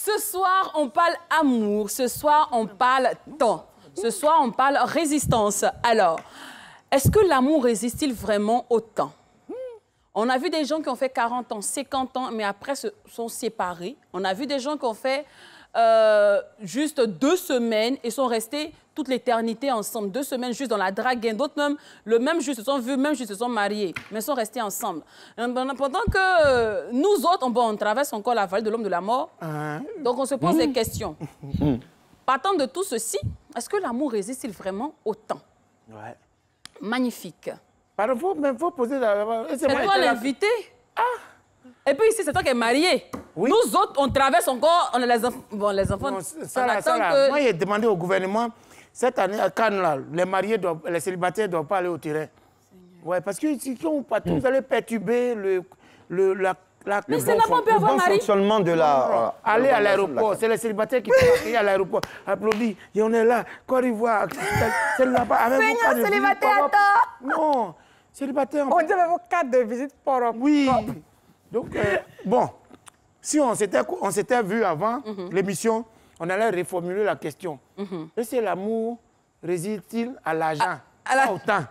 Ce soir, on parle amour. Ce soir, on parle temps. Ce soir, on parle résistance. Alors, est-ce que l'amour résiste-t-il vraiment au temps? On a vu des gens qui ont fait 40 ans, 50 ans, mais après se sont séparés. On a vu des gens qui ont fait juste 2 semaines et sont restés toute l'éternité ensemble. 2 semaines juste dans la drague. D'autres même, le même jour, se sont vus, même jour, se sont mariés, mais sont restés ensemble. Pendant que nous autres, on traverse encore la vallée de l'homme de la mort. Donc, on se pose des questions. Partant de tout ceci, est-ce que l'amour résiste-t-il vraiment au temps? Ouais. Magnifique. Pardon, il faut poser la... C'est toi l'invité. Et puis ici, c'est toi qui es marié. Oui. Nous autres, on traverse encore, on a les enfants. Bon, les enfants, non, Moi, j'ai demandé au gouvernement, cette année, à Cannes, là, les célibataires ne doivent pas aller au terrain. Oui, parce que si on partout, vous allez perturber mais c'est là-bas, on peut avoir mari. Fonctionnement de la... Aller à l'aéroport, c'est les célibataires qui peuvent accueillir à l'aéroport. Applaudis, et on est là, Côte d'Ivoire, c'est là-bas. Seigneur, célibataire, attends. Non, célibataire... On dit avec vos cartes de visite pour... Oui. Donc, bon, si on s'était vu avant l'émission, on allait reformuler la question. Est-ce que l'amour réside-t-il à l'argent, au temps?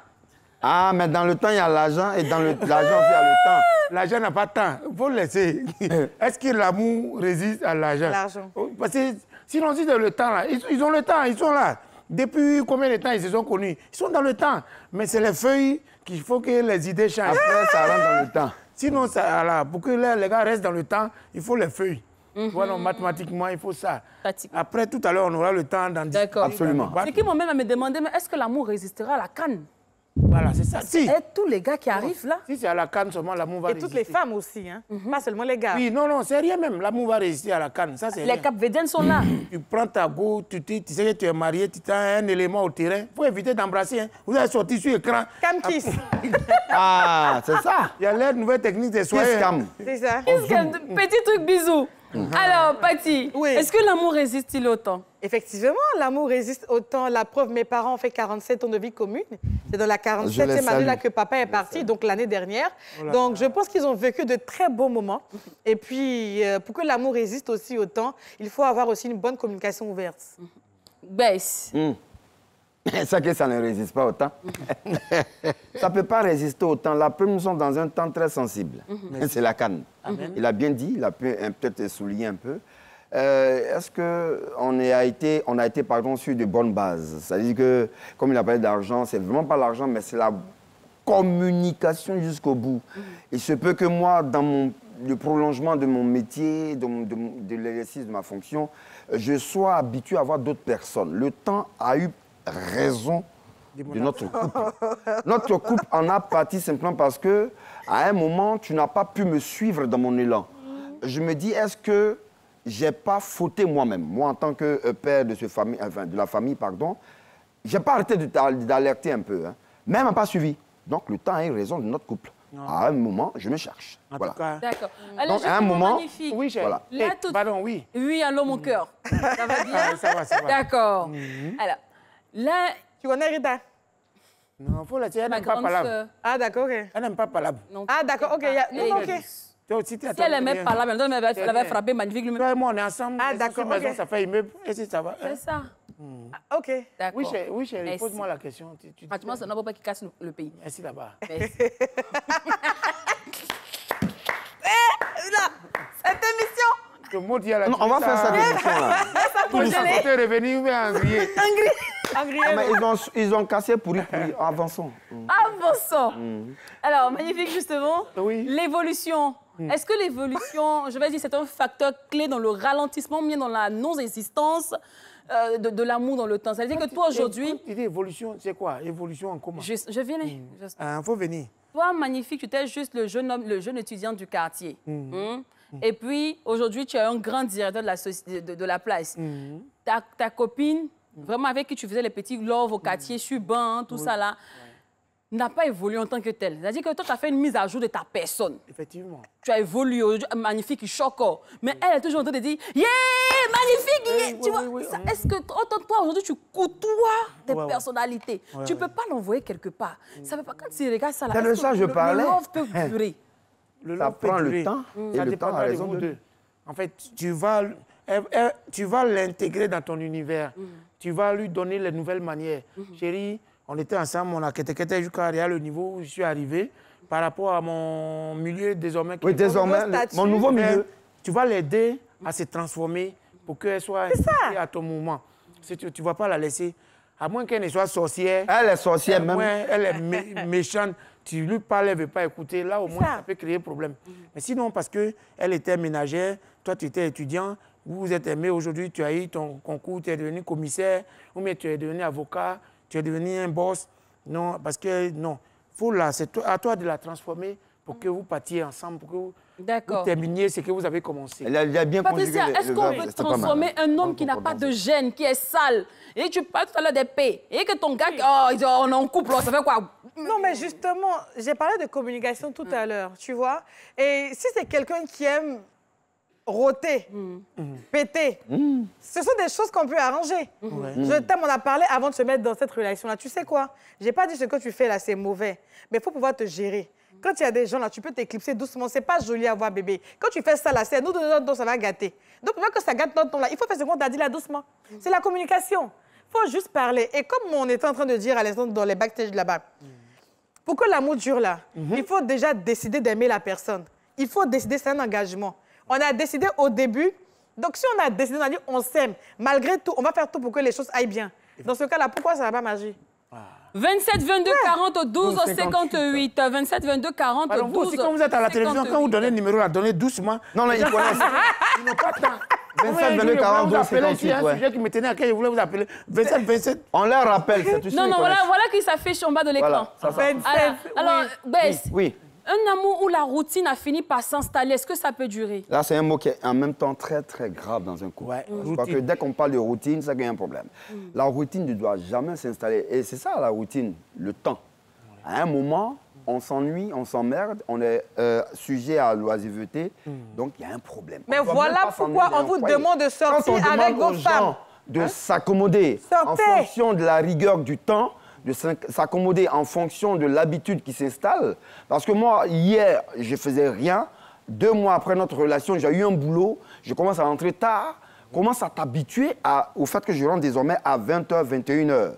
Ah, mais dans le temps, il y a l'argent et dans l'argent, il y a le temps. L'argent n'a pas de temps. Il faut le laisser. Est-ce que l'amour résiste à l'argent? L'argent. Parce que sinon, si c'est le temps, là, ils ont le temps, ils sont là. Depuis combien de temps ils se sont connus? Ils sont dans le temps. Mais c'est les feuilles qu'il faut que les idées changent. Après, ça rentre dans le temps. Sinon, ça, là, pour que les gars restent dans le temps, il faut les feuilles. Voilà, mathématiquement, il faut ça. Après, tout à l'heure, on aura le temps d'en discuter. D'accord. Absolument. C'est qui m'ont même me demandé, mais est-ce que l'amour résistera à la canne? Voilà, c'est ça. Si. Et tous les gars qui arrivent là. Si c'est à la canne seulement, l'amour va résister. Et toutes les femmes aussi, hein? Pas seulement les gars. Oui, non, c'est rien même. L'amour va résister à la canne. Ça, c'est Les Cap-Védiennes sont là. Tu prends ta go, tu sais que tu es marié, tu as un élément au terrain. Il faut éviter d'embrasser. Hein. Vous allez sortir sur l'écran. Cam kiss. Ah, c'est ça. Il y a l'air de nouvelle technique des soirées. C'est ça. Petit truc bisous. Alors, Patty, oui. Est-ce que l'amour résiste-t-il au temps? Effectivement, l'amour résiste au temps. La preuve, mes parents ont fait 47 ans de vie commune. C'est dans la 47e année là que papa est parti, donc l'année dernière. Donc, je pense qu'ils ont vécu de très beaux moments. Et puis, pour que l'amour résiste aussi au temps, il faut avoir aussi une bonne communication ouverte. Baisse. Ça que ça ne résiste pas au temps. Ça ne peut pas résister au temps. La preuve, nous sommes dans un temps très sensible. C'est la canne. Il a bien dit, il a peut-être souligné un peu. Est-ce qu'on a été, par exemple, sur de bonnes bases? C'est-à-dire que, comme il a parlé d'argent, c'est vraiment pas l'argent, mais c'est la communication jusqu'au bout. Il se peut que moi, dans le prolongement de mon métier, de l'exercice de ma fonction, je sois habitué à voir d'autres personnes. Le temps a eu raison de notre couple. Notre couple en a pâti simplement parce que, à un moment, tu n'as pas pu me suivre dans mon élan. Je me dis, est-ce que j'ai pas fauté moi-même, moi en tant que père de la famille, pardon, j'ai pas arrêté d'alerter un peu, hein. Mais elle m'a pas suivi. Donc le temps a eu raison de notre couple. À un moment, je me cherche. Voilà. D'accord. Donc à un moment, magnifique. Oui, voilà. Là, tout... Pardon, oui. Oui, allô, mon cœur. Ça va bien? Ça va. D'accord. Alors, là... Tu connais Rita? Non, il faut la dire, elle Ma n'aime pas grande palabre. sœur. Ah, d'accord, OK. Elle n'aime pas palabre. Ah, d'accord, OK. Non, OK. Si elle n'aimait pas là, elle avait frappé magnifique. Toi et moi, on est ensemble. Ah, d'accord, maison, OK. ça fait immeuble. Est-ce que ça va? C'est ça. Ah, OK. D'accord. Oui, chérie, pose-moi la question. Franchement, c'est un pas qui casse le pays. Merci là-bas. Merci. Cette émission... Le mot dit à la non, on va faire cette émission-là. Pour revenir, mais en grillé. Ils ont cassé pour avançons. Avançons. Alors, magnifique, justement. Oui. L'évolution. Est-ce que l'évolution, je vais dire, c'est un facteur clé dans le ralontissement, bien dans la non-existence de l'amour dans le temps? C'est-à-dire que toi, aujourd'hui... Tu dis évolution, c'est quoi? Évolution en comment? Je viens. Il faut venir. Toi, magnifique, tu étais juste le jeune homme, le jeune étudiant du quartier. Et puis, aujourd'hui, tu es un grand directeur de la place. Ta copine, vraiment avec qui tu faisais les petits love au quartier, sur banc, tout ça là, n'a pas évolué en tant que tel. C'est-à-dire que toi, tu as fait une mise à jour de ta personne. Effectivement. Tu as évolué, magnifique, il choque. Mais elle est toujours en train de dire, yeah, magnifique, tu vois. Est-ce que toi, aujourd'hui, tu côtoies des personnalités? Tu ne peux pas l'envoyer quelque part. Ça ne veut pas, quand tu regardes ça là, c'est de ça que je parlais. Le love peut durer. Le ça love prend peut le durer. temps et Ça le temps a dépendra de raison vous de... deux. En fait, tu vas tu vas l'intégrer dans ton univers. Tu vas lui donner les nouvelles manières. Chérie, on était ensemble, on a quitté jusqu'à le niveau où je suis arrivé par rapport à mon milieu désormais. Oui, désormais, mon nouveau milieu. Tu vas l'aider à se transformer pour qu'elle soit intégrée à ton mouvement. Tu ne vas pas la laisser, à moins qu'elle ne soit sorcière. Elle est sorcière même. Elle est méchante. Tu lui parles, elle ne veut pas écouter. Là, au moins, ça peut créer problème. Mais sinon, parce qu'elle était ménagère, toi, tu étais étudiant, vous vous êtes aimé, aujourd'hui, tu as eu ton concours, tu es devenu commissaire, ou bien tu es devenu avocat, tu es devenu un boss. Non, parce que, non. C'est à toi de la transformer pour que vous partiez ensemble, pour que vous terminiez ce que vous avez commencé. Elle a bien Patricia, est-ce qu'on peut transformer un homme qui n'a pas de gêne, qui est sale, et tu parles tout à l'heure des paix, et que ton gars, on est en couple, ça fait quoi? Non, mais justement, j'ai parlé de communication tout à l'heure, tu vois. Et si c'est quelqu'un qui aime rôter, péter, ce sont des choses qu'on peut arranger. Je t'aime, on a parlé avant de se mettre dans cette relation-là. Tu sais quoi? J'ai pas dit ce que tu fais là, c'est mauvais. Mais il faut pouvoir te gérer. Quand il y a des gens là, tu peux t'éclipser doucement. C'est pas joli à voir, bébé. Quand tu fais ça là, c'est nous, ça va gâter. Donc, pour que ça gâte notre ton là, il faut faire ce qu'on t'a dit là doucement. C'est la communication. Il faut juste parler. Et comme on était en train de dire à l'instant dans les backstage là-bas, pour que l'amour dure là, il faut déjà décider d'aimer la personne. Il faut décider, c'est un engagement. On a décidé au début. Donc, si on a décidé, on a dit on s'aime. Malgré tout, on va faire tout pour que les choses aillent bien. Dans ce cas-là, pourquoi ça ne va pas marcher? 27 22 40 12 58. 27 22 40 alors, 12 aussi, quand vous êtes à la télévision, quand vous donnez le numéro, la donnez doucement. Non, ils connaissent. Ils n'ont pas de temps. 27 22 40 12 58. C'est un sujet qui me tenait à cœur, je voulais vous appeler. 27 27. On leur rappelle, c'est tout. Non, voilà qui s'affiche en bas de l'écran. Alors, Bess. Oui. Un amour où la routine a fini par s'installer, est-ce que ça peut durer? Là, c'est un mot qui est en même temps très, très grave dans un couple. Parce que dès qu'on parle de routine, ça crée un problème. La routine ne doit jamais s'installer. Et c'est ça, la routine, le temps. À un moment, on s'ennuie, on s'emmerde, on est sujet à l'oisiveté. Donc, il y a un problème. Mais voilà pourquoi on vous demande de sortir avec vos femmes. De s'accommoder en fonction de la rigueur du temps, de s'accommoder en fonction de l'habitude qui s'installe. Parce que moi, hier, je ne faisais rien. 2 mois après notre relation, j'ai eu un boulot. Je commence à rentrer tard. Commence à t'habituer au fait que je rentre désormais à 20h, 21h.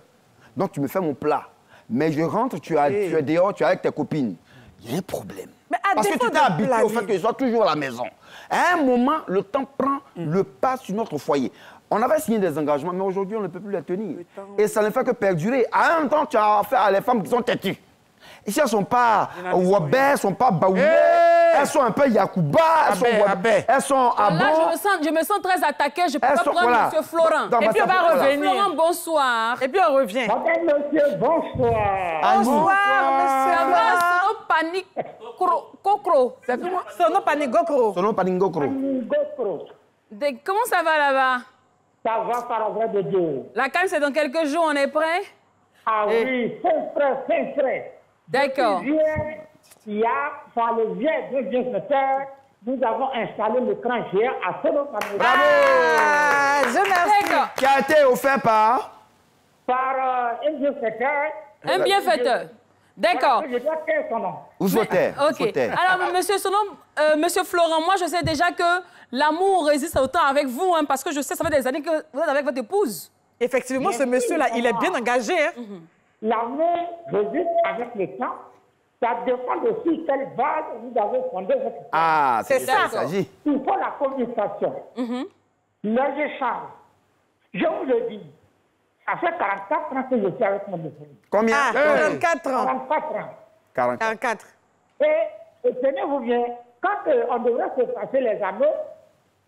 Donc, tu me fais mon plat. Mais je rentre, tu es dehors, tu es avec tes copines. Il y a un problème. Parce que tu t'es habitué au fait que je sois toujours à la maison. À un moment, le temps prend le pas sur notre foyer. On avait signé des engagements, mais aujourd'hui, on ne peut plus les tenir. Et ça ne fait que perdurer. À un temps, tu as affaire à les femmes qui sont têtues. Ici, elles ne sont pas Wabé, elles ne sont pas Baoulé. Elles sont un peu Yacouba, elles sont Abo. Là, je me sens très attaquée. Je peux pas prendre M. Florent. Et puis, on va revenir. Florent, bonsoir. Et puis, on revient. Madame, monsieur, bonsoir. Bonsoir, Ça va, Sono Panique Kokro. Sono Panique Kokro. Sono Panique Kokro. Comment ça va là-bas? Ça va par la voie de Dieu. La canne, c'est dans quelques jours, on est prêt? Ah oui, c'est frais. D'accord. Il y a, par le biais d'un bienfaiteur, nous avons installé l'écran géant à Sono Panique. Bravo! Je merci. Qui a été offert par un bienfaiteur. Un bienfaiteur. D'accord. Je dois faire son nom. Ouzoter. OK. Alors, monsieur Florent, moi, je sais déjà que l'amour résiste autant avec vous, hein, parce que je sais, ça fait des années que vous êtes avec votre épouse. Effectivement, ce monsieur-là, il est bien engagé. Hein? L'amour résiste avec le temps. Ça dépend de sur quelle base vous avez fondé votre temps. Ah, c'est ça. Il faut la communication. Les échanges. Je vous le dis. Ça fait 44 ans que je suis avec mon épouse. Combien? 44 ans. 44 ans. 44. Et tenez-vous bien, quand on devrait se passer les anneaux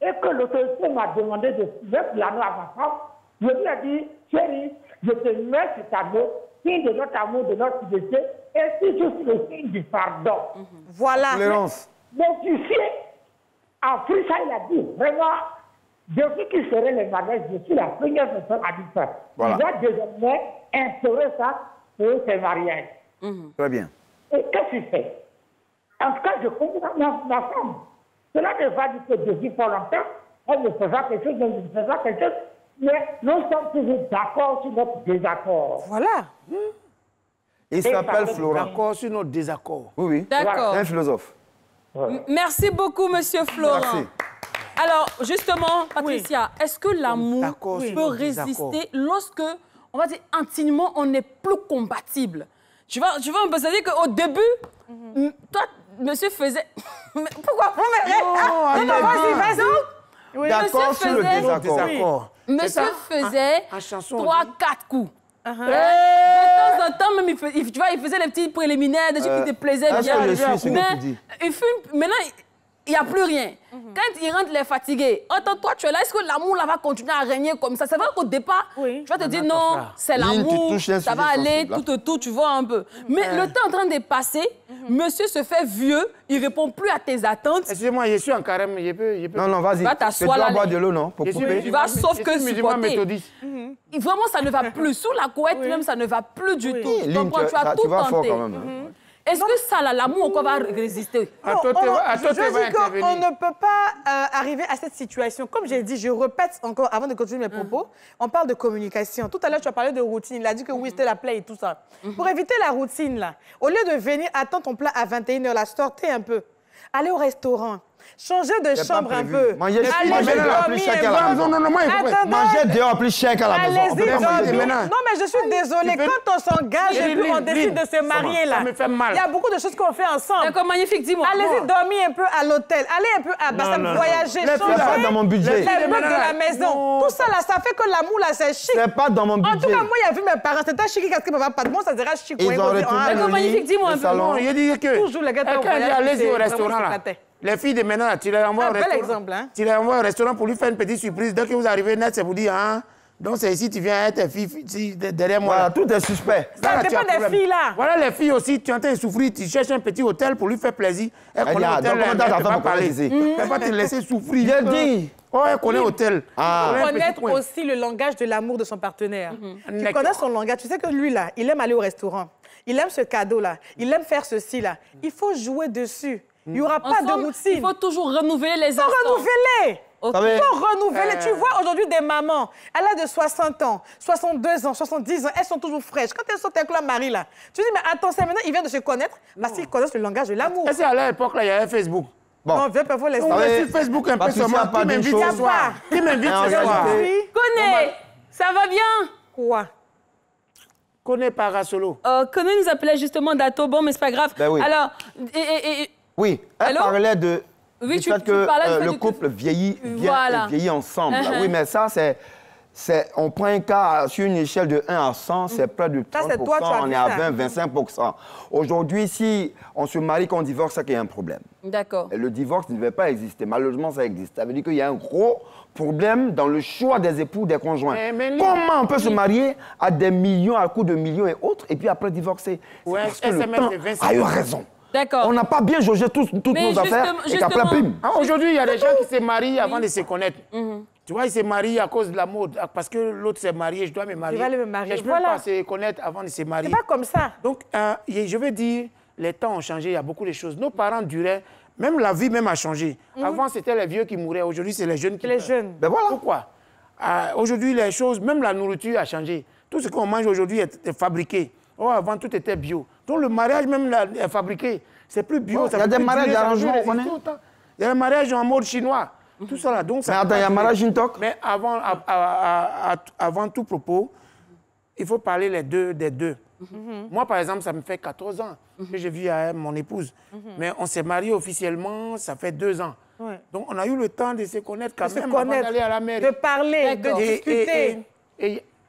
et que l'autorité m'a demandé de mettre l'anneau à ma femme, je lui ai dit, chérie, je te mets cet anneau, signe de notre amour, de notre fidélité, et c'est juste le signe du pardon. Voilà. Tolérance. Donc ici, en plus, ça, il a dit, vraiment, depuis qu'il serait le mariage, je suis la première personne à dire ça. Voilà. Il va désormais instaurer ça pour ses mariages. Très bien. Et qu'est-ce qu'il fait? En tout cas, je comprends ma femme. Cela ne va dire que depuis pas longtemps, elle me fera quelque chose, elle me fera quelque chose, mais nous sommes toujours d'accord sur notre désaccord. Voilà. Il s'appelle Florent. D'accord sur nos désaccords. Oui. D'accord. Un philosophe. Merci beaucoup, monsieur Florent. Merci. Alors, justement, Patricia, est-ce que l'amour peut résister lorsque, on va dire, intimement, on n'est plus compatible? Tu vois un peu, c'est-à-dire qu'au début, toi, monsieur faisait... Pourquoi vous me... Non, vas-y. D'accord sur le désaccord. Monsieur faisait 3-4 coups. De temps en temps, même, il faisait les petits préliminaires, des trucs qui te plaisaient bien. Maintenant, il n'y a plus rien. Quand il rentre, il est fatigué. Attends, toi, tu es là, est-ce que l'amour là va continuer à régner comme ça? C'est vrai qu'au départ, tu vas te dire non, c'est l'amour, ça va aller, tout, tu vois un peu. Mais le temps est en train de passer, monsieur se fait vieux, il répond plus à tes attentes. Excusez-moi, je suis en carême, je peux... Non, vas-y. Tu dois boire de l'eau, non? Pour couper. Tu vas sauf que supporter. Vraiment, ça ne va plus. Sous la couette, même, ça ne va plus du tout. Tu comprends? Tu as tout tenté. Est-ce que ça, l'amour, encore va résister? Je dis qu'on ne peut pas arriver à cette situation. Comme j'ai dit, je répète encore, avant de continuer mes propos, on parle de communication. Tout à l'heure, tu as parlé de routine. Il a dit que oui, c'était la play et tout ça. Pour éviter la routine, là, au lieu de venir attendre ton plat à 21h, là, sortez un peu. Allez au restaurant. Changez de chambre un peu. Manger dehors plus cher qu'à la maison. Manger dehors plus cher qu'à la maison. Allez-y, non, mais je suis désolée. Quand on s'engage et puis on décide de se marier, là, il y a beaucoup de choses qu'on fait ensemble. D'accord, magnifique, dis-moi. Allez-y, dormir un peu à l'hôtel. Allez un peu à Bassam, voyager, changer dans mon budget. les meubles de la maison. Tout ça, là, ça fait que l'amour, là, c'est chic. C'est pas dans mon budget. En tout cas, moi, il y a vu mes parents. C'était chic, qu'est-ce que papa pas de bon, ça sera chic. Ils ont retourné le lit, magnifique, dis-moi un peu. Je dis que... Toujours les gars, allez-y au restaurant, là. Les filles de maintenant, tu les envoies au restaurant. Exemple, hein? Tu les envoies au restaurant pour lui faire une petite surprise. Dès que vous arrivez net, c'est vous dire, hein, donc c'est ici, tu viens être fille derrière moi. Voilà, tout est suspect. Ça dépend des filles, là. Voilà, les filles aussi, tu es en train de souffrir, tu cherches un petit hôtel pour lui faire plaisir. Elle connaît l'hôtel, elle ne va pas parler. Elle va te laisser souffrir. J'ai dit. Oh, elle connaît l'hôtel. Connaître aussi le langage de l'amour de son partenaire. Tu connais son langage. Tu sais que lui, là, il aime aller au restaurant. Il aime ce cadeau-là. Il aime faire ceci, là. Il faut jouer dessus. Il n'y aura pas de routine. Il faut toujours renouveler les instants. Il faut renouveler. Okay. Il faut renouveler. Tu vois aujourd'hui des mamans, elle a de 60 ans, 62 ans, 70 ans, elles sont toujours fraîches. Quand elles sont avec leur mari, là, tu dis, mais attends, c'est maintenant, ils viennent de se connaître parce qu'ils connaissent le langage de l'amour. Est-ce qu'à l'époque, là, il y avait Facebook? Bon. Non, viens pas voir les on va sur Facebook un peu seulement. Qui m'invite ce soir? Qui m'invite ce soir? Connais, ça va bien? Quoi? Connais Parasolo. Connais nous appelait justement Dato, bon, mais c'est pas grave. Ben oui. Alors, oui, elle parlait de... Oui, du fait que le couple vieillit ensemble. Oui, mais ça, on prend un cas sur une échelle de 1 à 100, c'est près de 30%, on est à 20-25%. Aujourd'hui, si on se marie, qu'on divorce, c'est qu'il y a un problème. D'accord. Le divorce ne devait pas exister. Malheureusement, ça existe. Ça veut dire qu'il y a un gros problème dans le choix des époux, des conjoints. Comment on peut se marier à des millions, à coups de millions et autres, et puis après divorcer? Ouais, parce que le temps a eu raison. D'accord. On n'a pas bien jaugé toutes nos affaires et qu'après, bim. Aujourd'hui, il y a des gens qui se marient avant de se connaître. Tu vois, ils se marient à cause de la mode. Parce que l'autre s'est marié, je dois me marier. Je vais me marier. Je ne peux pas se connaître avant de se marier. C'est pas comme ça. Donc, je veux dire, les temps ont changé, il y a beaucoup de choses. Nos parents duraient, même la vie même a changé. Avant, c'était les vieux qui mouraient. Aujourd'hui, c'est les jeunes qui meurent. Les jeunes. Ben voilà. Pourquoi? Aujourd'hui, les choses, même la nourriture a changé. Tout ce qu'on mange aujourd'hui est fabriqué. Oh, avant, tout était bio. Donc, le mariage même est fabriqué. C'est plus bio. Il y a des mariages arrangements, on connaît. Il y a un mariage en mode chinois. Tout ça là. Donc, mais attends, il y a un mariage intox. Mais avant tout propos, il faut parler des deux. Moi, par exemple, ça me fait 14 ans que je vis avec mon épouse. Mais on s'est mariés officiellement, ça fait 2 ans. Donc, on a eu le temps de se connaître quand même avant d'aller à la mairie. De parler, de discuter.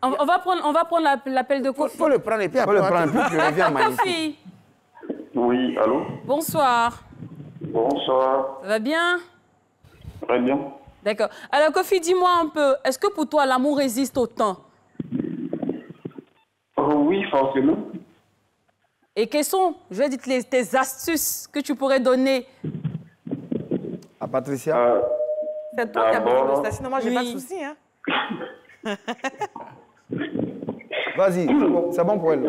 On va prendre l'appel de Kofi. Il faut le prendre et puis après. Il faut le prendre et puis je reviens, Kofi. Oui, allô? Bonsoir. Bonsoir. Ça va bien? Très bien. D'accord. Alors, Kofi, dis-moi un peu, est-ce que pour toi, l'amour résiste au temps? Oui, forcément. Et quelles sont, je vais dire, tes astuces que tu pourrais donner à Patricia? C'est toi qui as besoin de ça, sinon moi, j'ai pas de souci, hein? Vas-y, c'est bon pour elle.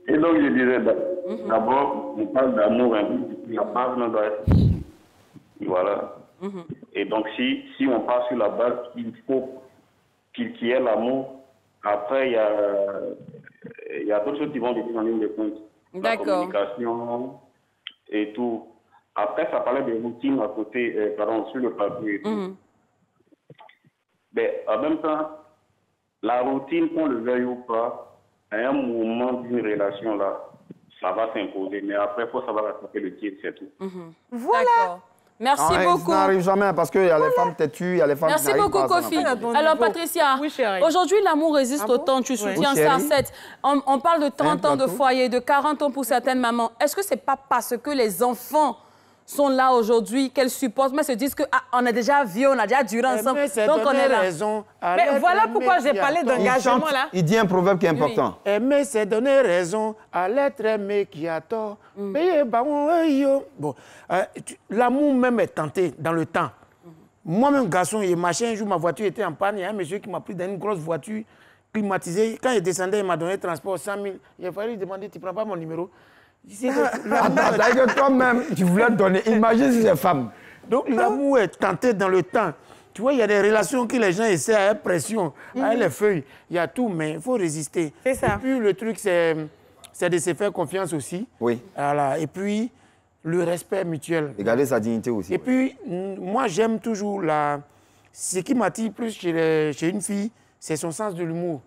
Et donc, je disais, d'abord, on parle d'amour, la base ne doit être... Voilà. Et donc, si on part sur la base, il faut qu'il y ait l'amour. Après, il y a d'autres choses qui vont définir en ligne de compte. D'accord. La communication et tout. Après, ça parlait de routine à côté, sur le papier et tout. Mais en même temps, la routine, qu'on le veuille ou pas, à un moment d'une relation, là, ça va s'imposer. Mais après, il faut savoir rattraper le tir, c'est tout. Voilà. Merci beaucoup. Ça n'arrive jamais parce qu'il y a les femmes têtues, il y a les femmes Merci beaucoup, Kofi. Alors, Patricia, aujourd'hui, l'amour résiste autant. Tu soutiens ça. On parle de 30 ans de foyer, de 40 ans pour certaines mamans. Est-ce que ce n'est pas parce que les enfants sont là aujourd'hui, qu'elles supportent, mais se disent qu'on a déjà vu, on a déjà duré ensemble, donc on est là. Mais voilà pourquoi j'ai parlé d'engagement là. Il dit un proverbe qui est important. Aimer, c'est donner raison à l'être aimé qui a tort. Bon, l'amour même est tenté dans le temps. Moi-même, garçon, il marchait un jour, ma voiture était en panne, il y a un monsieur qui m'a pris dans une grosse voiture climatisée. Quand il descendait, il m'a donné transport 100 000. Il a fallu lui demander, tu ne prends pas mon numéro? Attends, toi-même, tu voulais donner. Imagine si c'est femme. Donc l'amour est tenté dans le temps. Tu vois, il y a des relations que les gens essaient à pression, à les feuilles. Il y a tout, mais il faut résister. C'est ça. Et puis le truc, c'est de se faire confiance aussi. Oui. Voilà. Et puis le respect mutuel. Et garder sa dignité aussi. Et puis, moi, j'aime toujours ce qui m'attire plus chez une fille, c'est son sens de l'humour.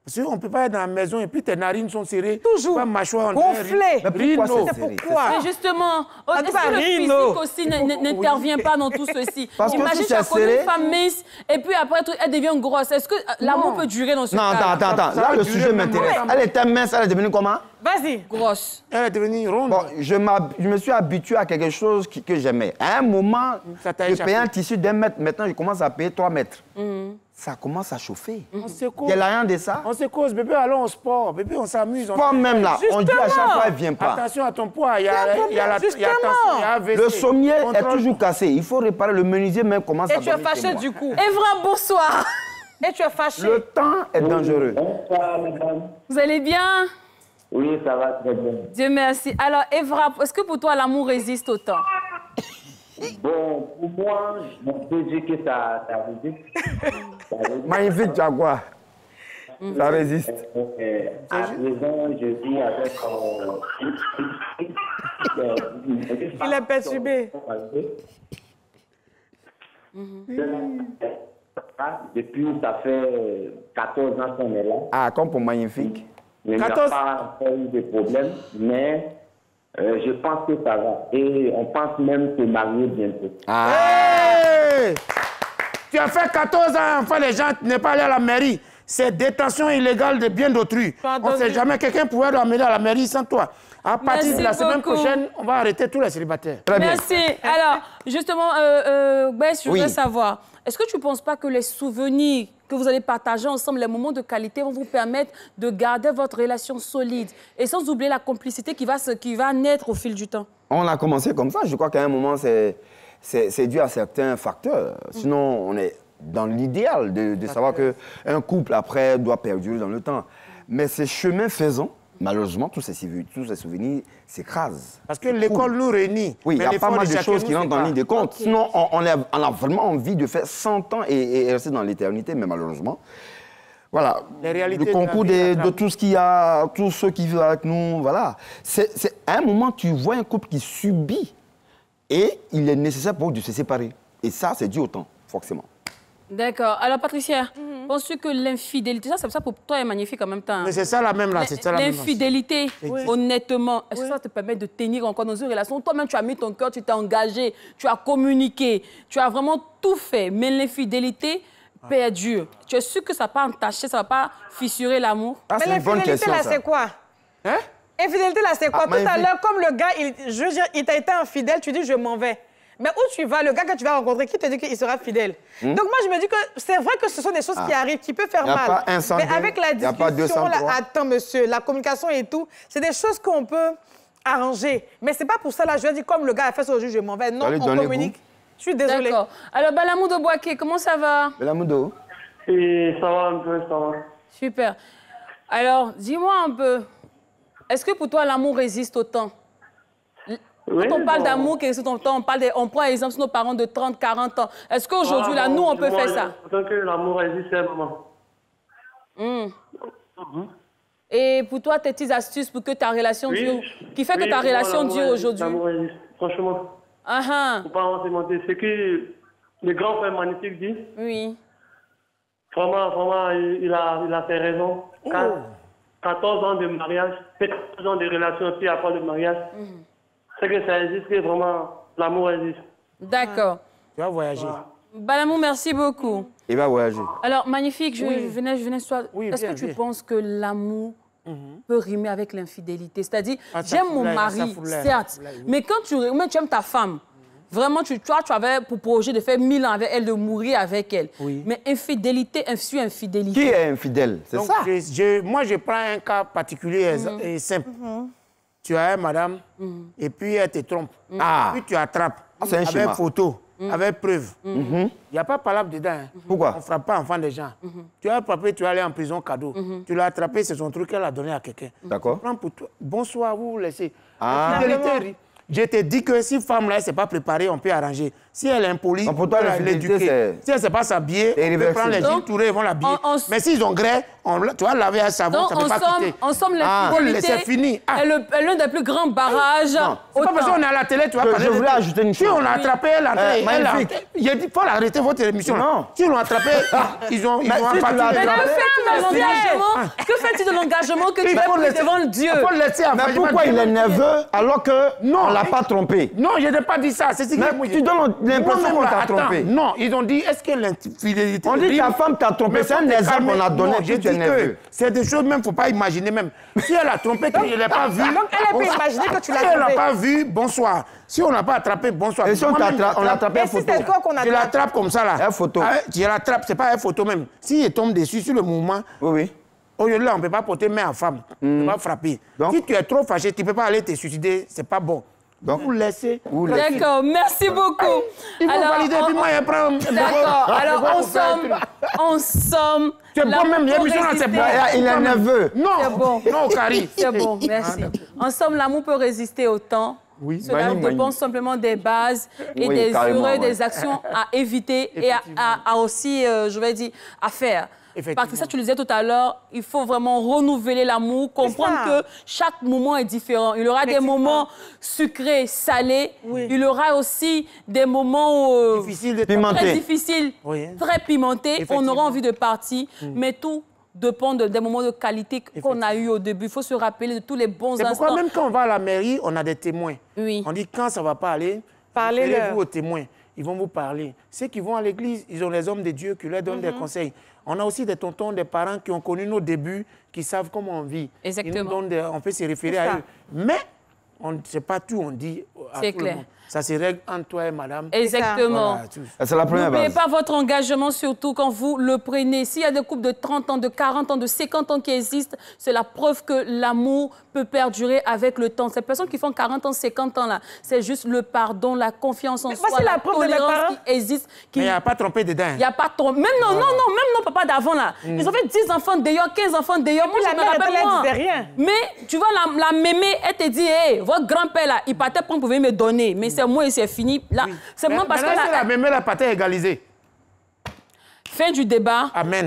Parce qu'on ne peut pas être dans la maison et puis tes narines sont serrées. Toujours. Pas mâchoire. Gonflées. Mais pourquoi? Mais justement, est-ce que le physique aussi n'intervient pas dans tout ceci? Parce que imagine, si tu as c'est connu serré... une femme mince et puis après, elle devient grosse. Est-ce que l'amour peut durer dans ce cas? Non, attends. Là, le sujet m'intéresse. Elle était mince, elle est devenue comment? Vas-y. Grosse. Elle est devenue ronde. Bon, je me suis habitué à quelque chose que j'aimais. À un moment, Ça t'a je échappé. payais un tissu d'1 mètre. Maintenant, je commence à payer 3 mètres. Ça commence à chauffer. On se cause. Il y a rien de ça. On se cause, bébé, allons au sport. Bébé, on s'amuse. Sport même là, on dit à chaque fois, elle ne vient pas. Attention à ton poids. Il y a AVC. Le sommier est Contrôle. toujours cassé. Il faut réparer. Le menuisier même commence à Et tu es dormir chez fâché moi. du coup. Evra, bonsoir. Et tu es fâché. Le temps est dangereux. Bonsoir, madame. Vous allez bien? Oui, ça va très bien. Dieu merci. Alors, Evra, est-ce que pour toi, l'amour résiste au temps? Bon, pour moi, je peux dire que ça résiste. Ça résiste. Magnifique Jaguar. Ça résiste. À présent, je vis avec... Il est perturbé. Depuis, ça fait 14 ans qu'on est là. Ah, comme pour Magnifique. Il n'y a pas eu de problème, mais je pense que ça va. Et on pense même se marier bientôt. Hey! Tu as fait 14 ans, enfin les gens n'est pas allé à la mairie. C'est détention illégale de biens d'autrui. On ne sait jamais, quelqu'un pourrait l'amener à la mairie sans toi. À partir de la semaine prochaine, on va arrêter tous les célibataires. Très bien. Merci. Alors, justement, Bess, je voudrais savoir, est-ce que tu ne penses pas que les souvenirs que vous allez partager ensemble, les moments de qualité, vont vous permettre de garder votre relation solide et sans oublier la complicité qui va naître au fil du temps? On a commencé comme ça. Je crois qu'à un moment, c'est dû à certains facteurs. Sinon, on est dans l'idéal de savoir qu'un couple, après, doit perdurer dans le temps. Mais ces chemins faisant, malheureusement, tous ces souvenirs s'écrasent. Parce que l'école nous réunit. Oui, il y a pas mal de choses qui rentrent en ligne de compte. Okay. Sinon, on a vraiment envie de faire 100 ans et rester dans l'éternité, mais malheureusement, voilà, le concours de tout ce qu'il y a, tous ceux qui vivent avec nous, voilà. C'est à un moment, tu vois un couple qui subit et il est nécessaire pour eux de se séparer. Et ça, c'est dû au temps, forcément. D'accord. Alors, Patricia, penses-tu que l'infidélité, ça pour toi est magnifique en même temps? Mais c'est ça la même là, c'est ça la même. L'infidélité, honnêtement, est-ce que ça te permet de tenir encore dans une relation? Toi-même, tu as mis ton cœur, tu t'es engagé, tu as communiqué, tu as vraiment tout fait. Mais l'infidélité perdure. Tu es sûr que ça ne va pas entacher, ça ne va pas fissurer l'amour? C'est une bonne question, là, c'est quoi? Hein? Infidélité, là, c'est quoi? Tout à l'heure, comme le gars, je veux dire, il t'a été infidèle, tu dis je m'en vais. Mais où tu vas, le gars que tu vas rencontrer, qui te dit qu'il sera fidèle? Donc moi, je me dis que c'est vrai que ce sont des choses qui arrivent, qui peuvent faire mal. Pas un sans mais deux, avec la discussion, là, attends, monsieur, la communication et tout, c'est des choses qu'on peut arranger. Mais c'est pas pour ça, là, je veux dire, comme le gars a fait ça aujourd'hui, je m'en vais. Non, on communique. Je suis désolée. D'accord. Alors, Balamoudo Boaké, comment ça va? Balamoudo? Et ça va un peu, ça va. Super. Alors, dis-moi un peu, est-ce que pour toi, l'amour résiste au temps? Oui, quand on parle d'amour qui résiste au temps, on prend exemple sur nos parents de 30, 40 ans. Est-ce qu'aujourd'hui, là, nous, on peut faire ça? Tant que l'amour résiste, c'est moment. Et pour toi, tes petites astuces pour que ta relation dure, qui fait que ta relation dure aujourd'hui? Franchement. Uh-huh. Faut pas inventer mentir. C'est que le grand frère magnifique dit. Oui. Vraiment, il a fait raison. 14 ans de mariage, 14 ans de relation, puis après le mariage. C'est que ça existe, que vraiment, l'amour existe. D'accord. Tu vas voyager. Balamou, merci beaucoup. Il va voyager. Alors, magnifique, je venais soit. Oui, est-ce que tu viens. penses que l'amour peut rimer avec l'infidélité? C'est-à-dire, Ah, j'aime mon ça mari, fout certes, mais quand tu aimes ta femme, vraiment, tu avais pour projet de faire 1000 ans avec elle, de mourir avec elle. Oui. Mais infidélité suit infidélité. Qui est infidèle? C'est Donc, ça. moi, je prends un cas particulier et simple. Tu as une madame, et puis elle te trompe. Ah. Puis tu attrapes c'est un avec schéma. photo, avec preuve. Il n'y a pas de palabre dedans. Hein. Pourquoi? On ne frappe pas enfant des gens. Tu as attrapé, tu vas aller en prison cadeau. Tu l'as attrapé, c'est son truc qu'elle a donné à quelqu'un. D'accord. Prends pour toi. Bonsoir, vous laissez. Ah. Fidélité, je te dis que si femme-là, elle ne s'est pas préparée, on peut arranger. Si elle est impolie, Donc pour toi, on peut l'infidélité, l'éduquer. c'est- Si elle ne sait pas s'habiller, on peut irréversible. prendre les jeans tourés, ils vont l'habiller. Mais s'ils ont grès, tu vas laver un savon, Donc, ça ne peut pas quitter. en somme, Ah, l'infidélité c'est fini. Ah. est l'un des plus grands barrages. C'est pas parce qu'on est à la télé, tu vas parler. Je voulais ajouter une Si chose. on a attrapé elle, magnifique. il a dit, il faut arrêter votre émission. Non. Si on l'a attrapé, ils ont si tu l'as appartenu. attrapé- Que fais-tu de l'engagement que tu Il as faut pris laisser- devant Dieu? Il faut le laisser à Mais pourquoi il est nerveux alors que Non. on l'a pas trompé? Non, je n'ai pas dit ça. C'est ce Mais que tu donnes l'impression Moi-même, qu'on t'a attends, trompé. Non, ils ont dit, est-ce que l'infidélité... On dit que ta rime? femme t'a trompé. Mais C'est faut un te exemple calmer. qu'on a donné. Non, Tu j'ai es dit que nerveux. c'est des choses même, il ne faut pas imaginer même. Si elle a trompé, que je ne l'ai pas vu... Donc, elle peut imaginer que tu l'as Si elle n'a trompé. pas vu, bonsoir. Si on n'a pas attrapé, bonsoir. Et si on Moi-même, on l'a attrapé Mais en si photo? c'est toi qu'on a je l'attrape comme ça, là. Un photo. Ah, je l'attrape, c'est pas une photo même. S'il tombe dessus, sur le mouvement, Oui, oui. au lieu de là, on ne peut pas porter main à femme. On ne peut pas frapper. Donc- Si tu es trop fâché, tu ne peux pas aller te suicider, c'est pas bon. Donc- vous laissez. D'accord, merci beaucoup. Il faut valider, puis moi, je prends... D'accord, alors en somme, C'est bon même, l'émission là, c'est bon. Il est nerveux. Non, C'est bon. non, Carrie. C'est bon, merci. En somme, l'amour peut résister au temps. Oui. Cela Mani, dépend mani. simplement des bases et Oui, des carrément, erreurs, ouais. des actions à éviter et à aussi, je vais dire, à faire. Parce que ça, tu le disais tout à l'heure, il faut vraiment renouveler l'amour, comprendre que chaque moment est différent. Il y aura des moments sucrés, salés. Il y aura aussi des moments Difficile de Pimenté. très difficiles, Oui. très pimentés. On Effectivement. aura envie de partir, mais tout dépend des moments de qualité qu'on a eu au début. Il faut se rappeler de tous les bons C'est instants. pourquoi même quand on va à la mairie, on a des témoins. Oui. On dit quand ça ne va pas aller, Parlez-leur. référez-vous aux témoins. Ils vont vous parler. Ceux qui vont à l'église, ils ont les hommes de Dieu qui leur donnent des conseils. On a aussi des tontons, des parents qui ont connu nos débuts, qui savent comment on vit. Exactement. Ils nous donnent on peut se référer C'est à ça. eux. Mais on ne sait pas tout, on dit à C'est tout le clair. monde. Ça se règle entre toi et madame. Exactement. Voilà, tout. C'est la première N'oubliez base. pas votre engagement, surtout quand vous le prenez. S'il y a des couples de 30 ans, de 40 ans, de 50 ans qui existent, c'est la preuve que l'amour peut perdurer avec le temps. Ces personnes qui font 40 ans, 50 ans, là, c'est juste le pardon, la confiance en soi, voici la la preuve de mes tolérance parents. qui existe. Mais il n'y a pas trompé dedans. Il n'y a pas trop. Même non, même nos papas d'avant, là. Ils ont fait 10 enfants d'ailleurs, 15 enfants d'ailleurs. Moi, la je me mère, rappelle, elle moi. disait rien. Mais tu vois, la mémé, elle te dit, hey, votre grand-père, là, il partait pour pouvoir me donner. Mais c'est moi et c'est fini. Là, c'est moi parce que Maintenant, c'est la la même la pâté égalisée. fin du débat. Amen.